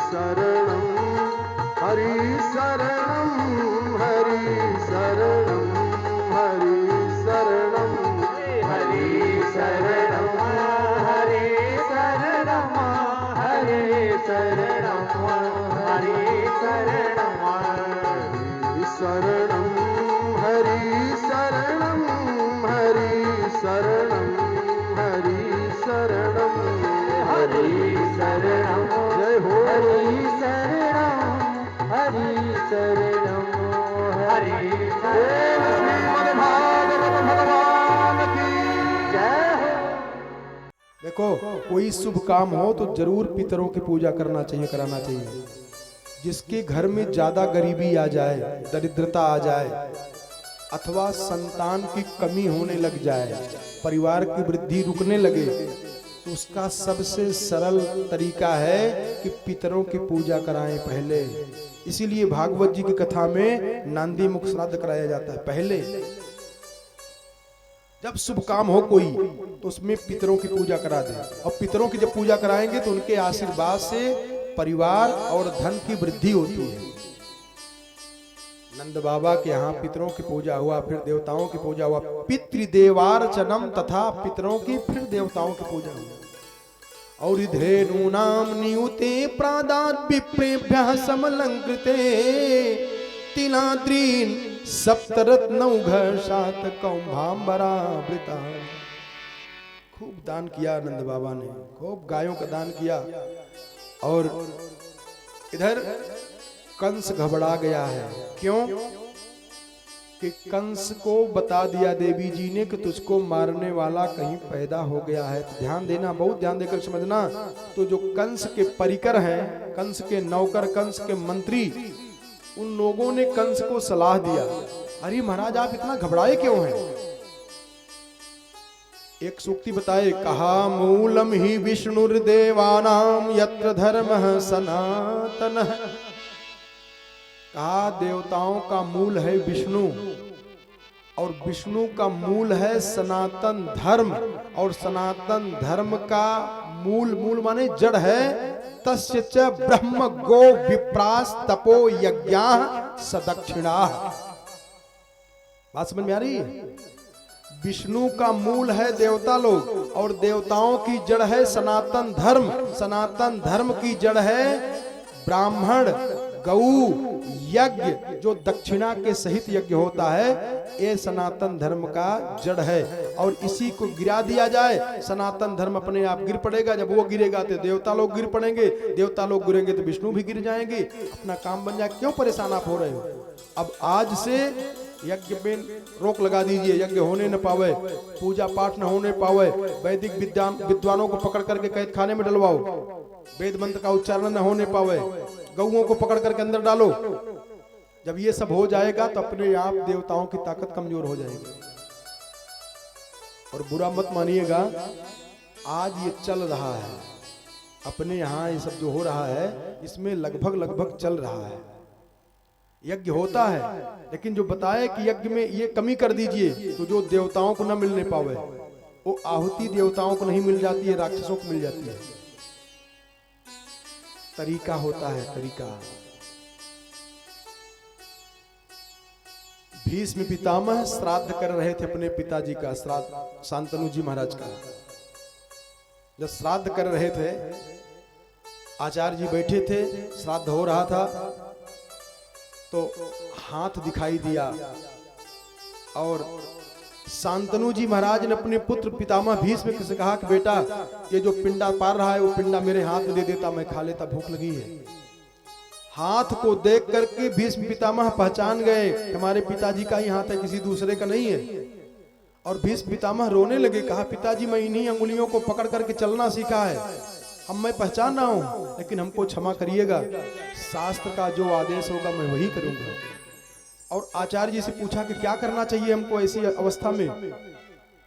शरणं हरि शरणं हरि शरणं हरि शरणं हरि शरणं हरि शरणं हरि शरणं हरि शरणं शरणं हरि शरणं हरि शरणं हरि शरणं हरि शरणं जय हो हरि शरणं हरि शरणं हरि श्रीमद् भागवत भगवान की जय हो। देखो, कोई शुभ काम हो तो जरूर पितरों की पूजा करना चाहिए, कराना चाहिए। जिसके घर में ज्यादा गरीबी आ जाए, दरिद्रता आ जाए, अथवा संतान की कमी होने लग जाए, परिवार की वृद्धि रुकने लगे, तो उसका सबसे सरल तरीका है कि पितरों की पूजा कराएं पहले। इसीलिए भागवत जी की कथा में नांदी मुख श्राद्ध कराया जाता है पहले। जब शुभ काम हो कोई तो उसमें पितरों की पूजा करा दें, और पितरों की जब पूजा कराएंगे तो उनके आशीर्वाद से परिवार और धन की वृद्धि होती है। नंद बाबा के यहाँ पितरों की पूजा हुआ, फिर देवताओं की पूजा हुआ, पितृदेवार्चनम तथा पितरों की फिर देवताओं की पूजा हुई। और धेनूनाम नियुते प्रादात् विप्रेभ्यः समलंकृते तिलाद्रीन सप्तरत्नौघशात कौम्भाम्बरावृता। खूब दान किया नंद बाबा ने, खूब गायों का दान किया। और इधर कंस घबरा गया है। क्यों? कि कंस को बता दिया देवी जी ने कि तुझको मारने वाला कहीं पैदा हो गया है। तो ध्यान देना, बहुत ध्यान देकर समझना। तो जो कंस के परिकर हैं, कंस के नौकर, कंस के मंत्री, उन लोगों ने कंस को सलाह दिया, अरे महाराज आप इतना घबराए क्यों हैं? एक सूक्ति बताए, कहा मूलम ही विष्णुर्देवानाम यत्र धर्मः सनातनः। कहा देवताओं का मूल है विष्णु, और विष्णु का मूल है सनातन धर्म, और सनातन धर्म का मूल माने जड़ है तस्य च ब्रह्म गो विप्रास तपो यज्ञाः सदक्षिणाः। बात समझ में आ रही है? विष्णु का मूल है देवता लोग, और देवताओं की जड़ है सनातन धर्म, सनातन धर्म की जड़ है ब्राह्मण, गऊ, यज्ञ, जो दक्षिणा के सहित यज्ञ होता है, ये सनातन धर्म का जड़ है। और इसी को गिरा दिया जाए, सनातन धर्म अपने आप गिर पड़ेगा। जब वो गिरेगा तो देवता लोग गिर पड़ेंगे, देवता लोग गिरेंगे तो विष्णु भी गिर जाएंगे, अपना काम बन जाएगा। क्यों परेशान आप हो रहे हो? अब आज से यज्ञ में रोक लगा दीजिए, यज्ञ होने न पावे, पूजा पाठ न होने पावे, वैदिक विद्वानों को पकड़ करके कैद खाने में डलवाओ, वेद मंत्र का उच्चारण न होने पावे, गऊओं को पकड़ करके अंदर डालो। जब ये सब हो जाएगा तो अपने आप देवताओं की ताकत कमजोर हो जाएगी। और बुरा मत मानिएगा, आज ये चल रहा है अपने यहाँ, ये सब जो हो रहा है इसमें लगभग चल रहा है। यज्ञ होता है, लेकिन जो बताए कि यज्ञ में ये कमी कर दीजिए, तो जो देवताओं को न मिलने पावे, वो आहुति देवताओं को नहीं मिल जाती है, राक्षसों को मिल जाती है। तरीका होता है, तरीका। भीष्म पितामह श्राद्ध कर रहे थे अपने पिताजी का, श्राद्ध शांतनु जी महाराज का। जब श्राद्ध कर रहे थे, आचार्य जी बैठे थे, श्राद्ध हो रहा था, तो हाथ दिखाई दिया, और शांतनु जी महाराज ने अपने पुत्र पितामह भीष्म से कहा कि बेटा, ये जो पिंडा पार रहा है वो पिंडा मेरे हाथ में दे देता, मैं खा लेता, भूख लगी है। हाथ को देख करके भीष्म पितामह पहचान गए, हमारे पिताजी का ही हाथ है, किसी दूसरे का नहीं है। और भीष्म पितामह रोने लगे, कहा पिताजी मैं इन्हीं अंगुलियों को पकड़ करके चलना सीखा है, मैं पहचान रहा हूं, लेकिन हमको क्षमा करिएगा, शास्त्र का जो आदेश होगा मैं वही करूंगा। और आचार्य जी से पूछा कि क्या करना चाहिए हमको ऐसी अवस्था में?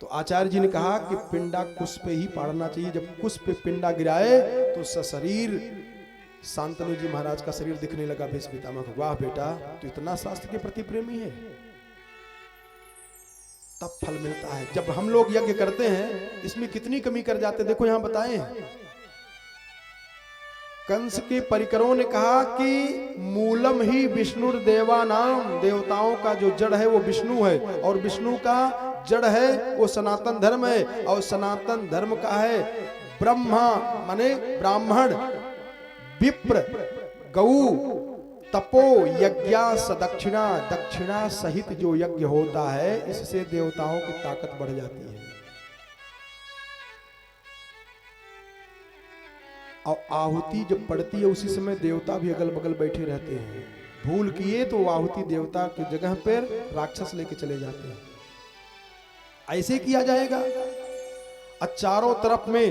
तो आचार्य जी ने कहा कि पिंडा कुश पे ही पाड़ना चाहिए। जब कुश पे पिंडा गिराए तो शरीर, शांतनु जी महाराज का शरीर दिखने लगा। भीष्म पितामह को, वाह बेटा, तो इतना शास्त्र के प्रति प्रेमी है। तब फल मिलता है। जब हम लोग यज्ञ करते हैं, इसमें कितनी कमी कर जाते, देखो यहां बताए हैं। कंस के परिकरों ने कहा कि मूलम ही विष्णुर्देवा नाम, देवताओं का जो जड़ है वो विष्णु है, और विष्णु का जड़ है वो सनातन धर्म है, और सनातन धर्म का है ब्रह्मा माने ब्राह्मण, विप्र, गौ, तपो, यज्ञा सदक्षिणा, दक्षिणा सहित जो यज्ञ होता है, इससे देवताओं की ताकत बढ़ जाती है। और आहुति जब पड़ती है उसी समय देवता भी अगल बगल बैठे रहते हैं। भूल किए तो आहुति देवता की जगह पर राक्षस लेके चले जाते हैं। ऐसे किया जाएगा। और चारों तरफ में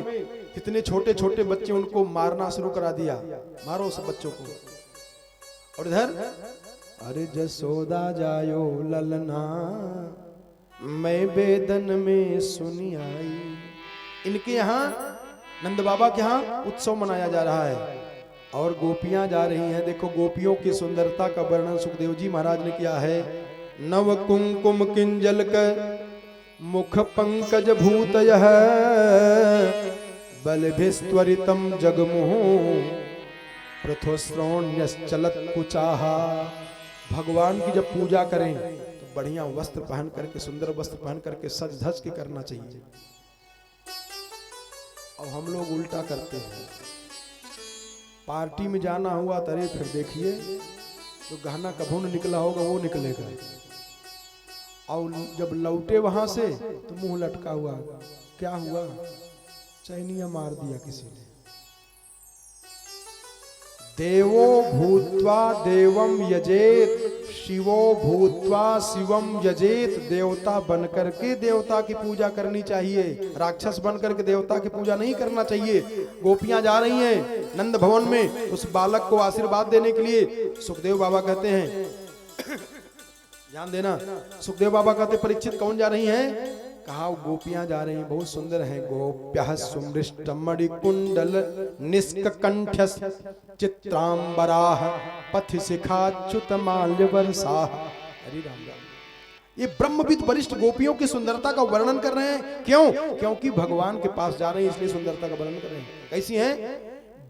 इतने छोटे छोटे बच्चे, उनको मारना शुरू करा दिया, मारो सब बच्चों को। और इधर अरे जसोदा जायो ललना, मैं वेदन में सुनी आई। इनके यहाँ नंद बाबा के यहाँ उत्सव मनाया जा रहा है और गोपियां जा रही हैं। देखो गोपियों की सुंदरता का वर्णन सुखदेव जी महाराज ने किया है। नव कुंकुम किंजल कर मुख पंकज भूतयः, बलभिस्त्वरितम जगमुहु पृथुश्रोण्यश्चलत कुचाहा। भगवान की जब पूजा करें तो बढ़िया वस्त्र पहन करके, सुंदर वस्त्र पहन करके सज धज के करना चाहिए। और हम लोग उल्टा करते हैं। पार्टी में जाना हुआ तरे फिर देखिए तो गहना कभून निकला होगा वो निकलेगा, और जब लौटे वहां से तो मुंह लटका हुआ। क्या हुआ? चैनिया मार दिया किसी ने। देवो भूत्वा देवम यजेत, शिवो भूत्वा शिवम यजेत। देवता बनकर के देवता की पूजा करनी चाहिए, राक्षस बनकर के देवता की पूजा नहीं करना चाहिए। गोपियां जा रही हैं नंद भवन में उस बालक को आशीर्वाद देने के लिए। सुखदेव बाबा कहते हैं, ध्यान देना, सुखदेव बाबा कहते परीक्षित कौन जा रही हैं? कहा गोपियां जा रही हैं, बहुत सुंदर हैं। गोप्यः सुमृष्टमणि कुंडल निष्कंठ्यस चित्रांबराः पथि शिखाच्युत माल्यवर्षाः। हरि राम राम। ये ब्रह्मविद वरिष्ठ गोपियों की सुंदरता का वर्णन कर रहे हैं। क्यों? क्योंकि भगवान के पास जा रहे हैं इसलिए सुंदरता का वर्णन कर रहे हैं। कैसी हैं?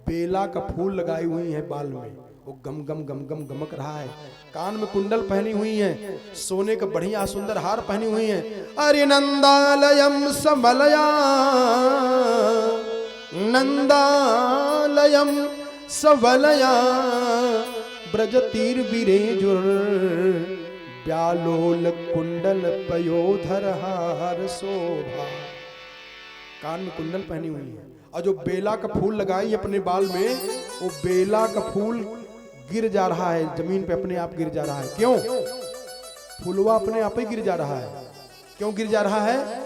बेला का फूल लगाई हुई है बाल में, वो गम गम गम गम गमक रहा है। कान में कुंडल पहनी हुई है, सोने का बढ़िया सुंदर हार पहनी हुई है। अरे नंदालयम समलया, नंदालयम सवलया, ब्रजतीर विरेजुर व्यालोल कुंडल पयोधर हार शोभा। कान में कुंडल पहनी हुई है और जो बेला का फूल लगाई अपने बाल में, वो बेला का फूल गिर जा रहा है जमीन पे, अपने आप गिर जा रहा है। क्यों? फूलवा अपने आप ही गिर जा रहा है। क्यों गिर जा रहा है?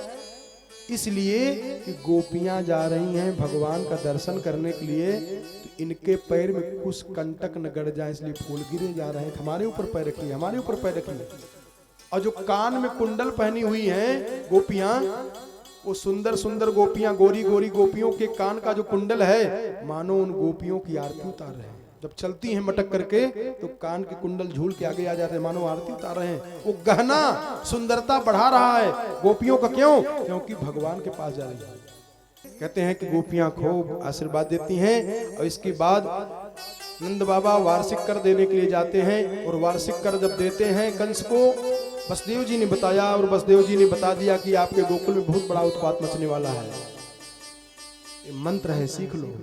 इसलिए कि गोपियां जा रही हैं भगवान का दर्शन करने के लिए, तो इनके पैर में कुछ कंटक न गड़ जाए इसलिए फूल गिरे जा रहे हैं। हमारे ऊपर पैर रखिए, हमारे ऊपर पैर रखिए। और जो कान में कुंडल पहनी हुई हैं गोपियां, वो सुंदर सुंदर गोपियां, गोरी गोरी गोपियों के कान का जो कुंडल है, मानो उन गोपियों की आरती उतार रहे हैं। जब चलती हैं मटक करके तो कान के कुंडल झूल के आगे आ जाते हैं, मानो आरती उतार रहे हैं। वो गहना सुंदरता बढ़ा रहा है गोपियों का। क्यों? क्योंकि भगवान के पास जा रही है। कहते हैं कि गोपियां खूब आशीर्वाद देती हैं। और इसके बाद नंद बाबा वार्षिक कर देने के लिए जाते हैं, और वार्षिक कर जब देते हैं कंस को, वसुदेव जी ने बताया, और वसुदेव जी ने बता दिया कि आपके गोकुल में बहुत बड़ा उत्पात मचने वाला है। ये मंत्र है, सीख लो।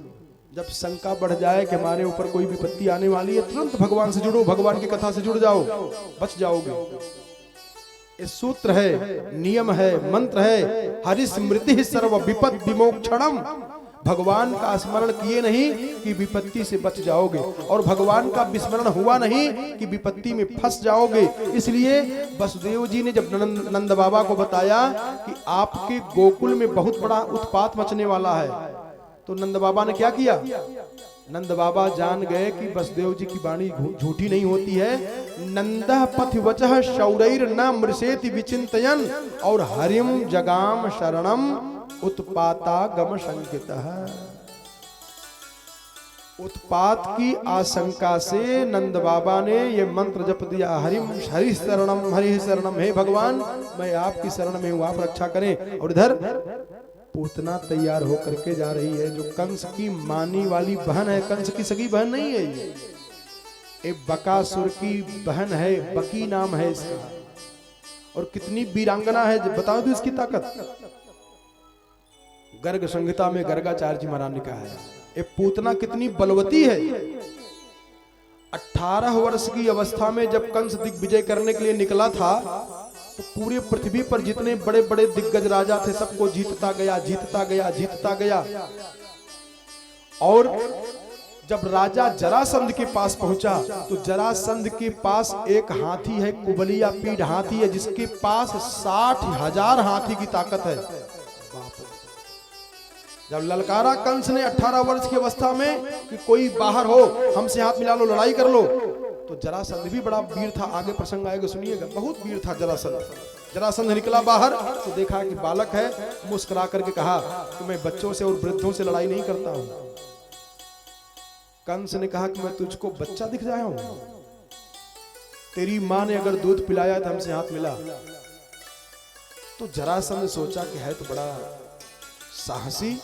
जब शंका बढ़ जाए कि हमारे ऊपर कोई विपत्ति आने वाली है, तुरंत भगवान से जुड़ो, भगवान की कथा से जुड़ जाओ, बच जाओगे। ये सूत्र है, नियम है, मंत्र है। हरि स्मृति सर्व विपद विमोक्षणम। भगवान का स्मरण किए नहीं कि विपत्ति से बच जाओगे, और भगवान का विस्मरण हुआ नहीं कि विपत्ति में फंस जाओगे। इसलिए वसुदेव जी ने जब नंद बाबा को बताया कि आपके गोकुल में बहुत बड़ा उत्पात मचने वाला है, तो नंद बाबा ने क्या किया? नंद बाबा जान गए कि वसुदेव जी की वाणी झूठी नहीं होती है। नंदः पथिवचः शौरैर न मृषेति विचिन्तयन्, और हरिम जगाम शरणम उत्पाता गम शंकितः। उत्पात की आशंका से नंद बाबा ने ये मंत्र जप दिया, हरि शरणम, हरि शरणम। हे भगवान, मैं आपकी शरण में हूँ, आप रक्षा करें। और इधर पूतना तैयार होकर के जा रही है, जो कंस की मानी वाली बहन है, कंस की सगी बहन नहीं है ये, एक बकासुर की बहन है, बकी नाम है इसका। और कितनी वीरांगना है बताओ तो इसकी ताकत। गर्ग संहिता में गर्गाचार्य जी महाराज ने कहा है ये पूतना कितनी बलवती है। 18 वर्ष की अवस्था में जब कंस दिग्विजय करने के लिए निकला था तो पूरे पृथ्वी पर जितने बड़े बड़े दिग्गज राजा थे सबको जीतता गया, जीतता गया, जीतता गया। और जब राजा जरासंध के पास पहुंचा तो जरासंध के पास एक हाथी है, कुबलिया पीढ़ हाथी है, जिसके पास 60,000 हाथी की ताकत है। जब ललकारा कंस ने 18 वर्ष की अवस्था में कि कोई बाहर हो हमसे हाथ मिला लो, लड़ाई कर लो, तो जरासंध भी बड़ा वीर था। आगे प्रसंग आएगा सुनिएगा, बहुत वीर था जरासंध। जरासंध निकला बाहर तो देखा कि बालक है, मुस्कुरा करके कहा कि मैं बच्चों से और वृद्धों से लड़ाई नहीं करता हूं। कंस ने कहा कि मैं तुझको बच्चा दिख जाया हूं, तेरी मां ने अगर दूध पिलाया तो हमसे हाथ मिला। तो जरासंध ने सोचा कि है तो बड़ा साहसी,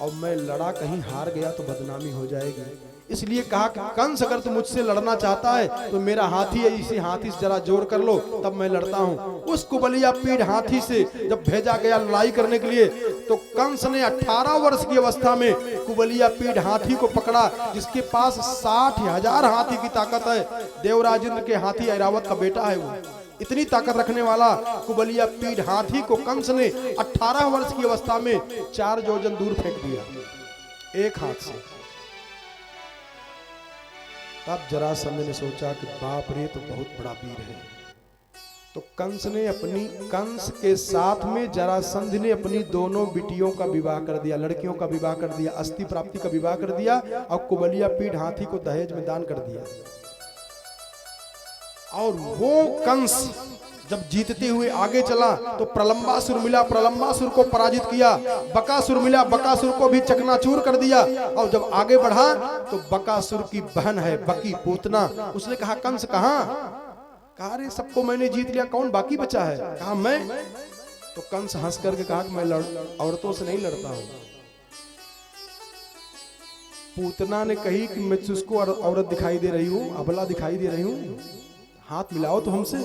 और मैं लड़ा कहीं हार गया तो बदनामी हो जाएगी, इसलिए कहा कि कंस अगर तू मुझसे लड़ना चाहता है तो मेरा हाथी है, इसी हाथी से जरा जोर कर लो तब मैं लड़ता हूं। उस कुबलिया पीढ़ हाथी से जब भेजा गया लड़ाई करने के लिए तो कंस ने 18 वर्ष की अवस्था में कुबलिया पीढ़ हाथी को पकड़ा, जिसके पास 60,000 हाथी की ताकत है। देवराजेंद्र के हाथी ऐरावत का बेटा है वो। इतनी ताकत रखने वाला कुबलिया पीढ़ हाथी को कंस ने 18 वर्ष की अवस्था में 4 योजन दूर फेंक दिया एक हाथ से। तब जरासंध ने सोचा कि बाप रे तो बहुत बड़ा वीर है। तो कंस के साथ में जरासंध ने अपनी दोनों बिटियों का विवाह कर दिया, लड़कियों का विवाह कर दिया, अस्थि प्राप्ति का विवाह कर दिया और कुबलिया पीढ़ हाथी को दहेज में दान कर दिया। और वो कंस जब जीतते हुए आगे चला तो प्रलंबासुर मिला, प्रलंबासुर को पराजित किया। बकासुर मिला, बकासुर को भी चकनाचूर कर दिया। और जब आगे बढ़ा तो बकासुर की बहन है बकी पूतना, उसने कहा कंस कहां? कहा रे सबको मैंने जीत लिया, कौन बाकी बचा है? कहा मैं। तो कंस हंस करके कहा कि मैं औरतों से नहीं लड़ता हूं। पूतना ने कही कि मैं तुझको औरत दिखाई दे रही हूं, अबला दिखाई दे रही हूं, हाथ मिलाओ तो हमसे।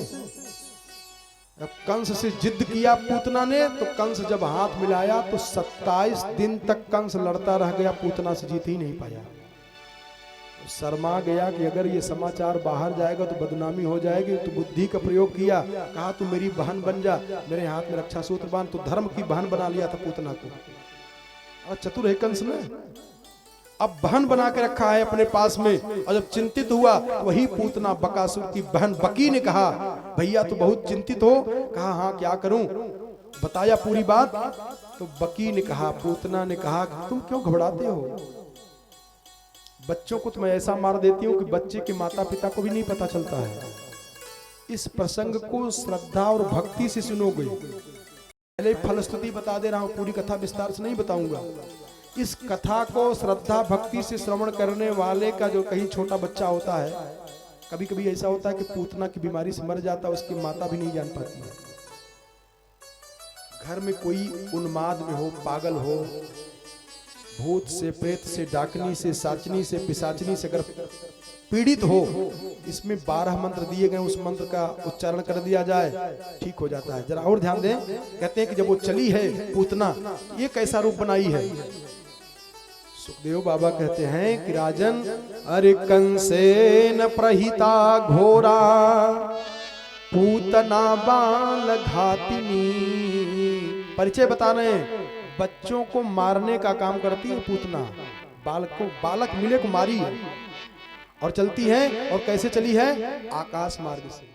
जब कंस से जिद किया पूतना ने तो कंस जब हाथ मिलाया तो 27 दिन तक कंस लड़ता रह गया, पूतना से जीत ही नहीं पाया। शर्मा गया कि अगर ये समाचार बाहर जाएगा तो बदनामी हो जाएगी। तो बुद्धि का प्रयोग किया, कहा तू मेरी बहन बन जा, मेरे हाथ में रक्षा सूत्र बांध। तो धर्म की बहन बना लिया था पूतना को। और चतुर है कंस ने, अब बहन बना के रखा है अपने पास में। और जब चिंतित हुआ तो वही पूतना बकासुर की बहन बकी ने कहा भैया तू बहुत चिंतित हो? कहा हाँ क्या करूं, बताया पूरी बात। तो बकी ने कहा, पूतना ने कहा तुम क्यों घबराते हो? बच्चों को तो मैं ऐसा मार देती हूँ कि बच्चे के माता पिता को भी नहीं पता चलता है। इस प्रसंग को श्रद्धा और भक्ति से सुनोगे। पहले फलश्रुति बता दे रहा हूँ, पूरी कथा विस्तार से नहीं बताऊंगा। इस कथा को श्रद्धा भक्ति से श्रवण करने वाले का जो कहीं छोटा बच्चा होता है, कभी कभी ऐसा होता है कि पूतना की बीमारी से मर जाता है, उसकी माता भी नहीं जान पाती है। घर में कोई उन्माद में हो, पागल हो, भूत से, प्रेत से, डाकनी से, साचनी से, पिशाचनी से अगर पीड़ित हो, इसमें 12 मंत्र दिए गए, उस मंत्र का उच्चारण कर दिया जाए ठीक हो जाता है। जरा और ध्यान दें, कहते हैं कि जब वो चली है पूतना, ये कैसा रूप बनाई है? सुखदेव बाबा कहते हैं कि राजन अरे कंसेन प्रहिता घोरा पूतना बाल घातिनी। परिचय बता रहे हैं, बच्चों को मारने का काम करती है पूतना, बालक मिले को मारी है। और चलती है, और कैसे चली है? आकाश मार्ग से।